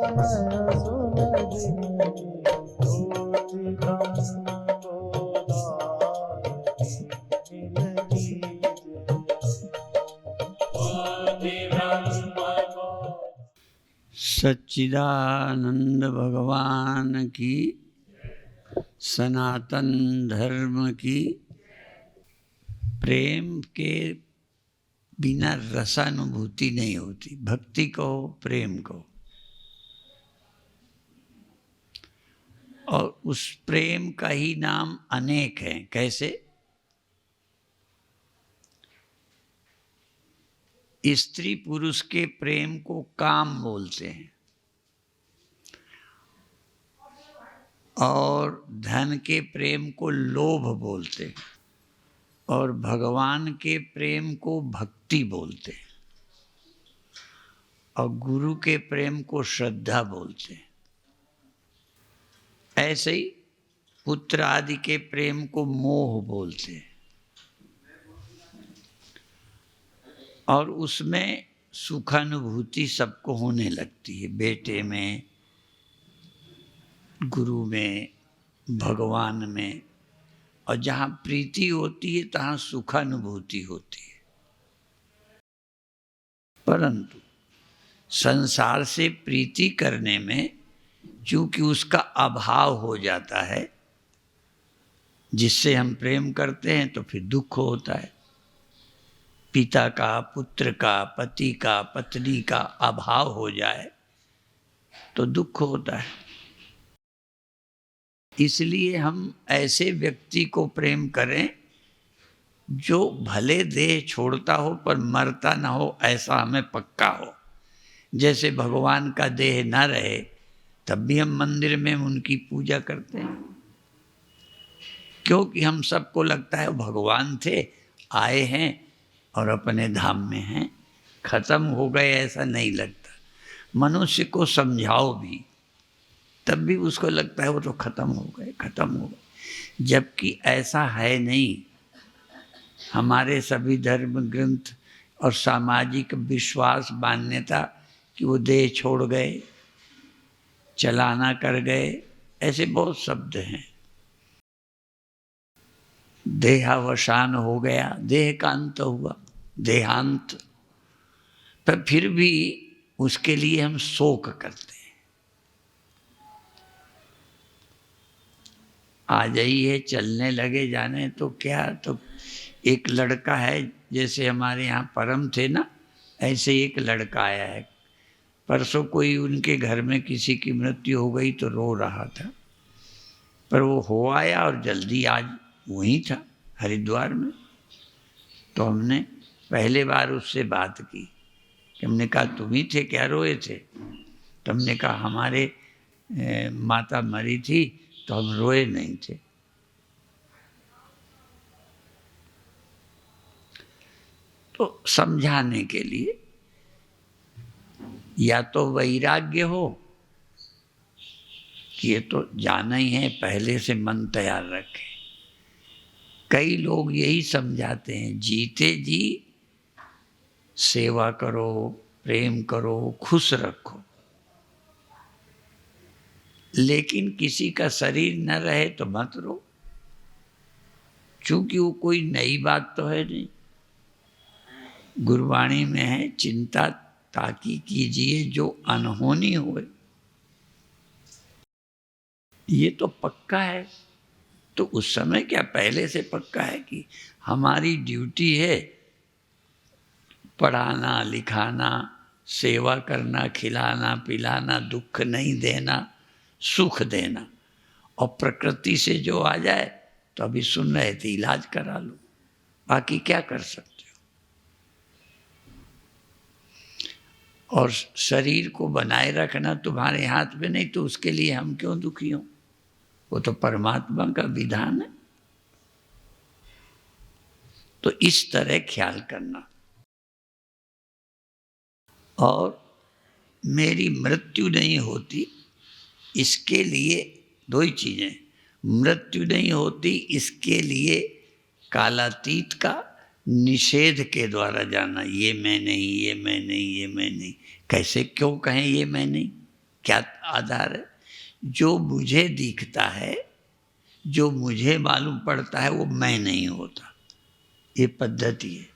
नयन सुलगिन ज्योति ब्रह्म गोदावरी मिल सच्चिदानंद भगवान की, सनातन धर्म की। प्रेम के बिना रसानुभूति नहीं होती। भक्ति कहो, प्रेम कहो, और उस प्रेम का ही नाम अनेक है। कैसे? स्त्री पुरुष के प्रेम को काम बोलते हैं, और धन के प्रेम को लोभ बोलते हैं, और भगवान के प्रेम को भक्ति बोलते हैं, और गुरु के प्रेम को श्रद्धा बोलते हैं। ऐसे ही पुत्र आदि के प्रेम को मोह बोलते हैं, और उसमें सुखानुभूति सबको होने लगती है। बेटे में, गुरु में, भगवान में। और जहाँ प्रीति होती है तहाँ सुखानुभूति होती है। परंतु संसार से प्रीति करने में चूंकि उसका अभाव हो जाता है, जिससे हम प्रेम करते हैं, तो फिर दुख होता है। पिता का, पुत्र का, पति का, पत्नी का अभाव हो जाए तो दुख होता है। इसलिए हम ऐसे व्यक्ति को प्रेम करें जो भले देह छोड़ता हो पर मरता ना हो, ऐसा हमें पक्का हो। जैसे भगवान का देह ना रहे तब भी हम मंदिर में उनकी पूजा करते हैं, क्योंकि हम सबको लगता है भगवान थे, आए हैं और अपने धाम में हैं, खत्म हो गए, ऐसा नहीं लगता। मनुष्य को समझाओ भी तब भी उसको लगता है वो तो खत्म हो गए, खत्म हो गए, जबकि ऐसा है नहीं। हमारे सभी धर्म ग्रंथ और सामाजिक विश्वास मान्यता कि वो देह छोड़ गए, चलाना कर गए, ऐसे बहुत शब्द हैं। देहावसान हो गया, देह का अंत हुआ, देहांत। पर फिर भी उसके लिए हम शोक करते हैं। आ जाइए, चलने लगे, जाने तो क्या। तो एक लड़का है, जैसे हमारे यहाँ परम थे ना, ऐसे एक लड़का आया है। परसों कोई उनके घर में किसी की मृत्यु हो गई तो रो रहा था, पर वो हो आया और जल्दी आज वहीं था, हरिद्वार में। तो हमने पहले बार उससे बात की कि हमने कहा तुम ही थे क्या, रोए थे? तो हमने कहा हमारे माता मरी थी तो हम रोए नहीं थे। तो समझाने के लिए या तो वैराग्य हो कि ये तो जाना ही है, पहले से मन तैयार रखे। कई लोग यही समझाते हैं, जीते जी सेवा करो, प्रेम करो, खुश रखो। लेकिन किसी का शरीर न रहे तो मत रो, क्योंकि वो कोई नई बात तो है नहीं। गुरबाणी में है, चिंता ताकि कीजिए जो अनहोनी होए। ये तो पक्का है। तो उस समय क्या पहले से पक्का है कि हमारी ड्यूटी है पढ़ाना, लिखाना, सेवा करना, खिलाना, पिलाना, दुख नहीं देना, सुख देना। और प्रकृति से जो आ जाए तो अभी सुन रहे थे, इलाज करा लो, बाकी क्या कर सकते हो। और शरीर को बनाए रखना तुम्हारे हाथ में नहीं, तो उसके लिए हम क्यों दुखी हों? वो तो परमात्मा का विधान है। तो इस तरह ख्याल करना। और मेरी मृत्यु नहीं होती, इसके लिए दो ही चीजें। मृत्यु नहीं होती इसके लिए कालातीत का निषेध के द्वारा जाना, ये मैं नहीं, ये मैं नहीं, ये मैं नहीं। कैसे, क्यों कहें ये मैं नहीं? क्या आधार है? जो मुझे दिखता है, जो मुझे मालूम पड़ता है, वो मैं नहीं होता। ये पद्धति है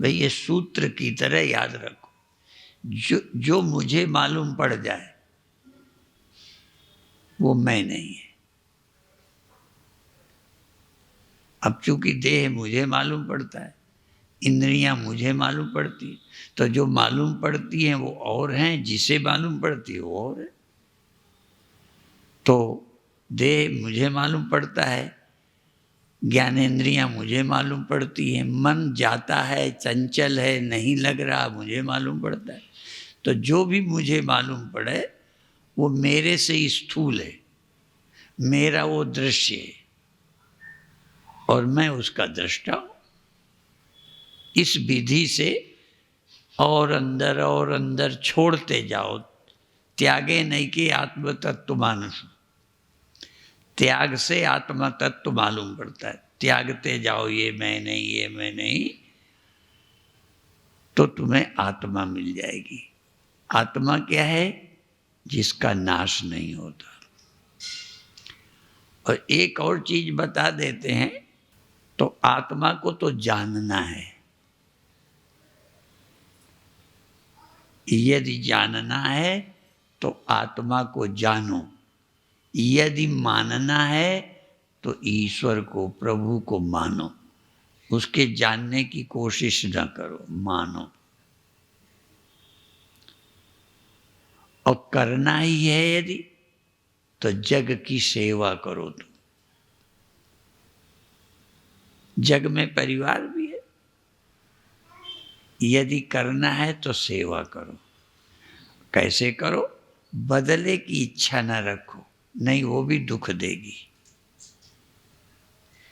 भाई, ये सूत्र की तरह याद रखो। जो मुझे मालूम पड़ जाए वो मैं नहीं है। अब चूंकि देह मुझे मालूम पड़ता है, इंद्रियां मुझे मालूम पड़ती है, तो जो मालूम पड़ती हैं वो और हैं, जिसे मालूम पड़ती है वो और है। तो देह मुझे मालूम पड़ता है, ज्ञानेंद्रियां मुझे मालूम पड़ती है, मन जाता है, चंचल है, नहीं लग रहा, मुझे मालूम पड़ता है। तो जो भी मुझे मालूम पड़े वो मेरे से स्थूल है, मेरा वो दृश्य है और मैं उसका दृष्टा हूं। इस विधि से और अंदर छोड़ते जाओ। त्यागे नहीं कि आत्म तत्व मानस। त्याग से आत्मा तत्व मालूम पड़ता है। त्यागते जाओ ये मैं नहीं, ये मैं नहीं, तो तुम्हें आत्मा मिल जाएगी। आत्मा क्या है? जिसका नाश नहीं होता। और एक और चीज बता देते हैं, तो आत्मा को तो जानना है। यदि जानना है तो आत्मा को जानो, यदि मानना है तो ईश्वर को, प्रभु को मानो। उसके जानने की कोशिश न करो, मानो। और करना ही है यदि, तो जग की सेवा करो। तुम जग में परिवार भी है, यदि करना है तो सेवा करो। कैसे करो? बदले की इच्छा न रखो, नहीं वो भी दुख देगी।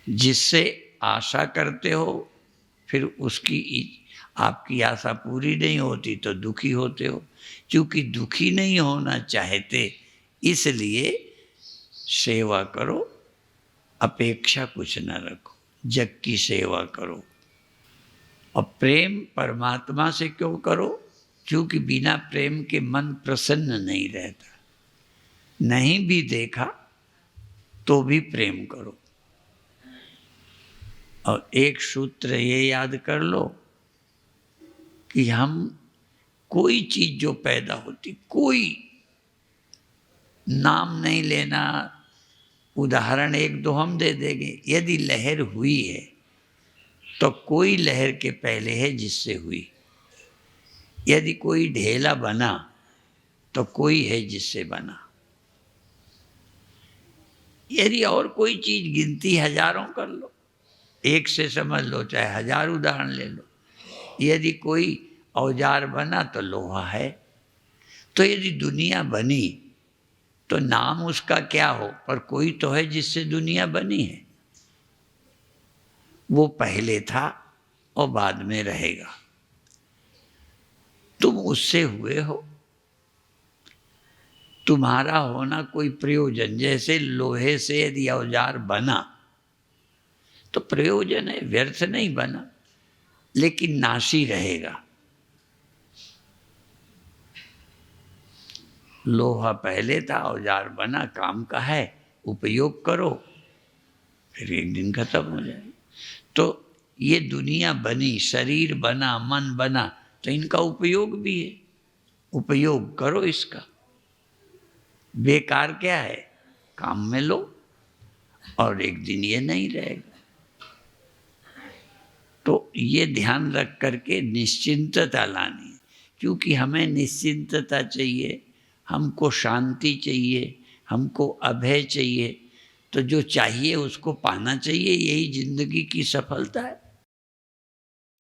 जिससे आशा करते हो, फिर उसकी आपकी आशा पूरी नहीं होती तो दुखी होते हो। क्योंकि दुखी नहीं होना चाहते, इसलिए सेवा करो, अपेक्षा कुछ न रखो, जग की सेवा करो। और प्रेम परमात्मा से क्यों करो? क्योंकि बिना प्रेम के मन प्रसन्न नहीं रहता। नहीं भी देखा तो भी प्रेम करो। और एक सूत्र ये याद कर लो कि हम कोई चीज जो पैदा होती, कोई नाम नहीं लेना, उदाहरण एक दो हम दे देंगे। यदि लहर हुई है तो कोई लहर के पहले है जिससे हुई। यदि कोई ढेला बना तो कोई है जिससे बना। यदि और कोई चीज गिनती हजारों कर लो, एक से समझ लो, चाहे हजार उदाहरण ले लो। यदि कोई औजार बना तो लोहा है। तो यदि दुनिया बनी तो नाम उसका क्या हो, पर कोई तो है जिससे दुनिया बनी है। वो पहले था और बाद में रहेगा। तुम उससे हुए हो। तुम्हारा होना कोई प्रयोजन, जैसे लोहे से यदि औजार बना तो प्रयोजन है, व्यर्थ नहीं बना, लेकिन नाशी रहेगा। लोहा पहले था, औजार बना, काम का है, उपयोग करो, फिर एक दिन खत्म हो जाएगा। तो ये दुनिया बनी, शरीर बना, मन बना, तो इनका उपयोग भी है। उपयोग करो इसका। बेकार क्या है? काम में लो और एक दिन ये नहीं रहेगा। तो ये ध्यान रख करके निश्चिंतता लानी है। क्योंकि हमें निश्चिंतता चाहिए, हमको शांति चाहिए, हमको अभय चाहिए। तो जो चाहिए उसको पाना चाहिए, यही जिंदगी की सफलता है।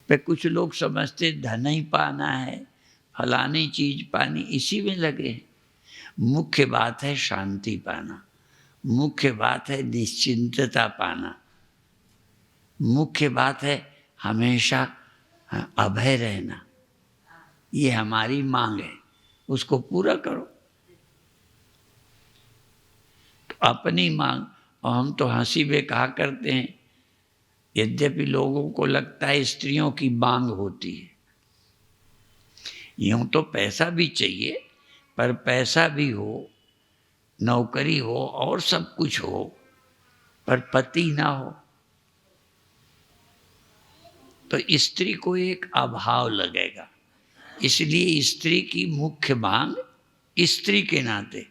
पे कुछ लोग समझते धन ही पाना है, फलानी चीज पानी, इसी में लगे हैं। मुख्य बात है शांति पाना, मुख्य बात है निश्चिंतता पाना, मुख्य बात है हमेशा अभय रहना। ये हमारी मांग है, उसको पूरा करो। तो अपनी मांग, और हम तो हंसी में कहा करते हैं, यद्यपि लोगों को लगता है स्त्रियों की मांग होती है। यूं तो पैसा भी चाहिए, पर पैसा भी हो, नौकरी हो और सब कुछ हो, पर पति ना हो, तो स्त्री को एक अभाव लगेगा। इसलिए स्त्री की मुख्य मांग, स्त्री के नाते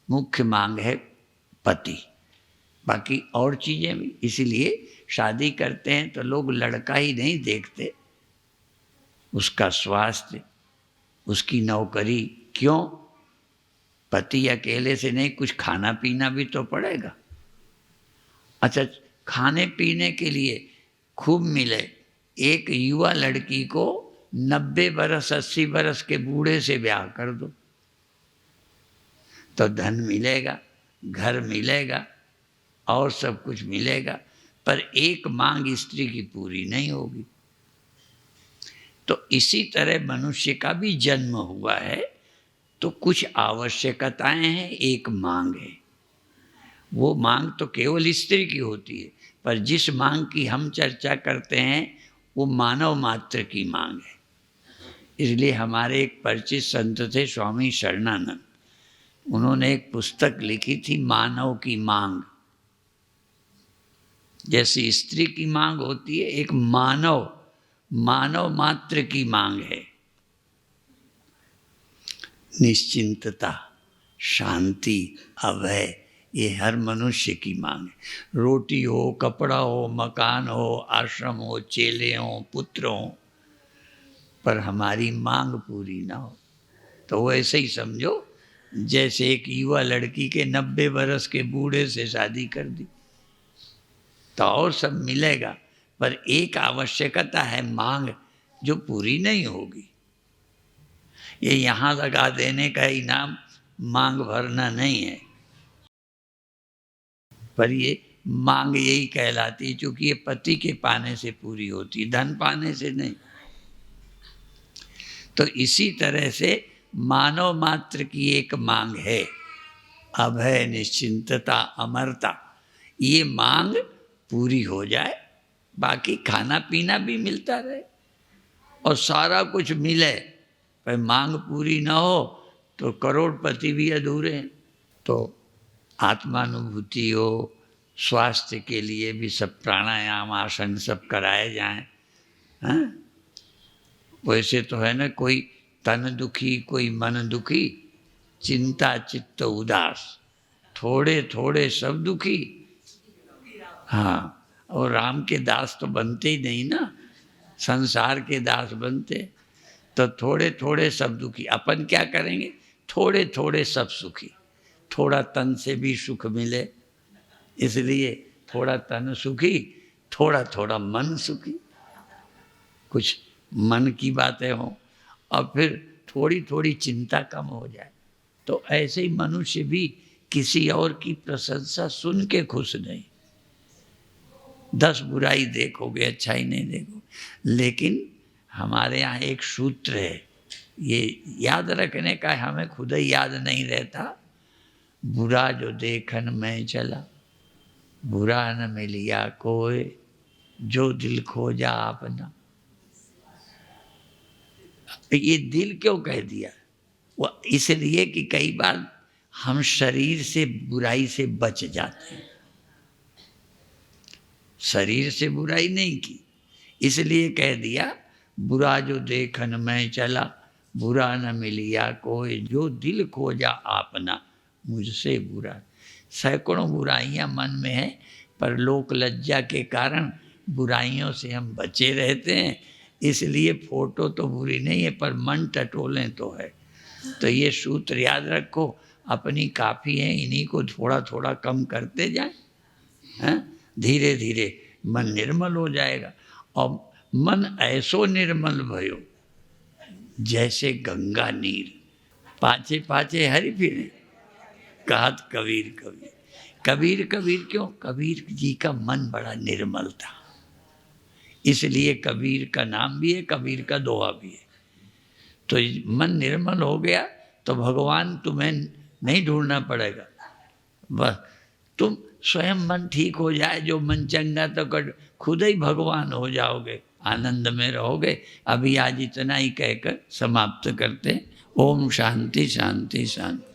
मुख्य मांग है पति, बाकी और चीज़ें भी। इसीलिए शादी करते हैं तो लोग लड़का ही नहीं देखते, उसका स्वास्थ्य, उसकी नौकरी। क्यों? पति अकेले से नहीं, कुछ खाना पीना भी तो पड़ेगा। अच्छा, खाने पीने के लिए खूब मिले। एक युवा लड़की को 90 बरस 80 बरस के बूढ़े से ब्याह कर दो तो धन मिलेगा, घर मिलेगा और सब कुछ मिलेगा, पर एक मांग स्त्री की पूरी नहीं होगी। तो इसी तरह मनुष्य का भी जन्म हुआ है तो कुछ आवश्यकताएं हैं, एक मांग है। वो मांग तो केवल स्त्री की होती है, पर जिस मांग की हम चर्चा करते हैं वो मानव मात्र की मांग है। इसलिए हमारे एक परिचित संत थे स्वामी शरणानंद, उन्होंने एक पुस्तक लिखी थी मानव की मांग। जैसे स्त्री की मांग होती है, एक मानव मात्र की मांग है। निश्चिंतता, शांति, अभय, ये हर मनुष्य की मांग है। रोटी हो, कपड़ा हो, मकान हो, आश्रम हो, चेले हो, पुत्र हो, पर हमारी मांग पूरी ना हो तो वो ऐसे ही समझो जैसे एक युवा लड़की के 90 बरस के बूढ़े से शादी कर दी तो और सब मिलेगा, पर एक आवश्यकता है मांग जो पूरी नहीं होगी। ये यहाँ लगा देने का इनाम मांग भरना नहीं है, पर ये मांग यही कहलाती है, क्योंकि ये पति के पाने से पूरी होती है, धन पाने से नहीं। तो इसी तरह से मानव मात्र की एक मांग है, अभय, निश्चिंतता, अमरता। ये मांग पूरी हो जाए, बाकी खाना पीना भी मिलता रहे और सारा कुछ मिले, पर मांग पूरी ना हो तो करोड़पति भी अधूरे हैं। तो आत्मानुभूति हो, स्वास्थ्य के लिए भी सब प्राणायाम, आसन सब कराए जाएं। हाँ, वैसे तो है ना, कोई तन दुखी, कोई मन दुखी, चिंता चित्त उदास, थोड़े थोड़े सब दुखी। हाँ, और राम के दास तो बनते ही नहीं ना, संसार के दास बनते, तो थोड़े थोड़े सब दुखी। अपन क्या करेंगे? थोड़े थोड़े सब सुखी। थोड़ा तन से भी सुख मिले, इसलिए थोड़ा तन सुखी, थोड़ा थोड़ा मन सुखी, कुछ मन की बातें हों और फिर थोड़ी थोड़ी चिंता कम हो जाए। तो ऐसे ही मनुष्य भी किसी और की प्रशंसा सुन के खुश नहीं। 10 बुराई देखोगे, अच्छाई नहीं देखोगे। लेकिन हमारे यहाँ एक सूत्र है, ये याद रखने का, हमें खुद ही याद नहीं रहता। बुरा जो देखन में चला, बुरा न मिलिया कोई, जो दिल खोजा अपना। ये दिल क्यों कह दिया? वो इसलिए कि कई बार हम शरीर से बुराई से बच जाते हैं। शरीर से बुराई नहीं की, इसलिए कह दिया बुरा जो देखन में चला, बुरा न मिलिया कोई, जो दिल खोजा आपना, मुझसे बुरा। सैकड़ों बुराइयां मन में हैं, पर लोक लज्जा के कारण बुराइयों से हम बचे रहते हैं। इसलिए फोटो तो बुरी नहीं है, पर मन टटोलें तो है। तो ये सूत्र याद रखो, अपनी काफ़ी है, इन्हीं को थोड़ा थोड़ा कम करते जाएं, हैं? धीरे धीरे मन निर्मल हो जाएगा। और मन ऐसो निर्मल भयो जैसे गंगा नीर, पाचे पाचे हरि फिरे, कहत कबीर कबीर। कबीर कबीर क्यों? कबीर जी का मन बड़ा निर्मल था, इसलिए कबीर का नाम भी है, कबीर का दोहा भी है। तो मन निर्मल हो गया तो भगवान तुम्हें नहीं ढूंढना पड़ेगा, बस तुम स्वयं मन ठीक हो जाए, जो मन चंगा तो खुद ही भगवान हो जाओगे, आनंद में रहोगे। अभी आज इतना ही कहकर समाप्त करते हैं। ओम शांति शांति शांति।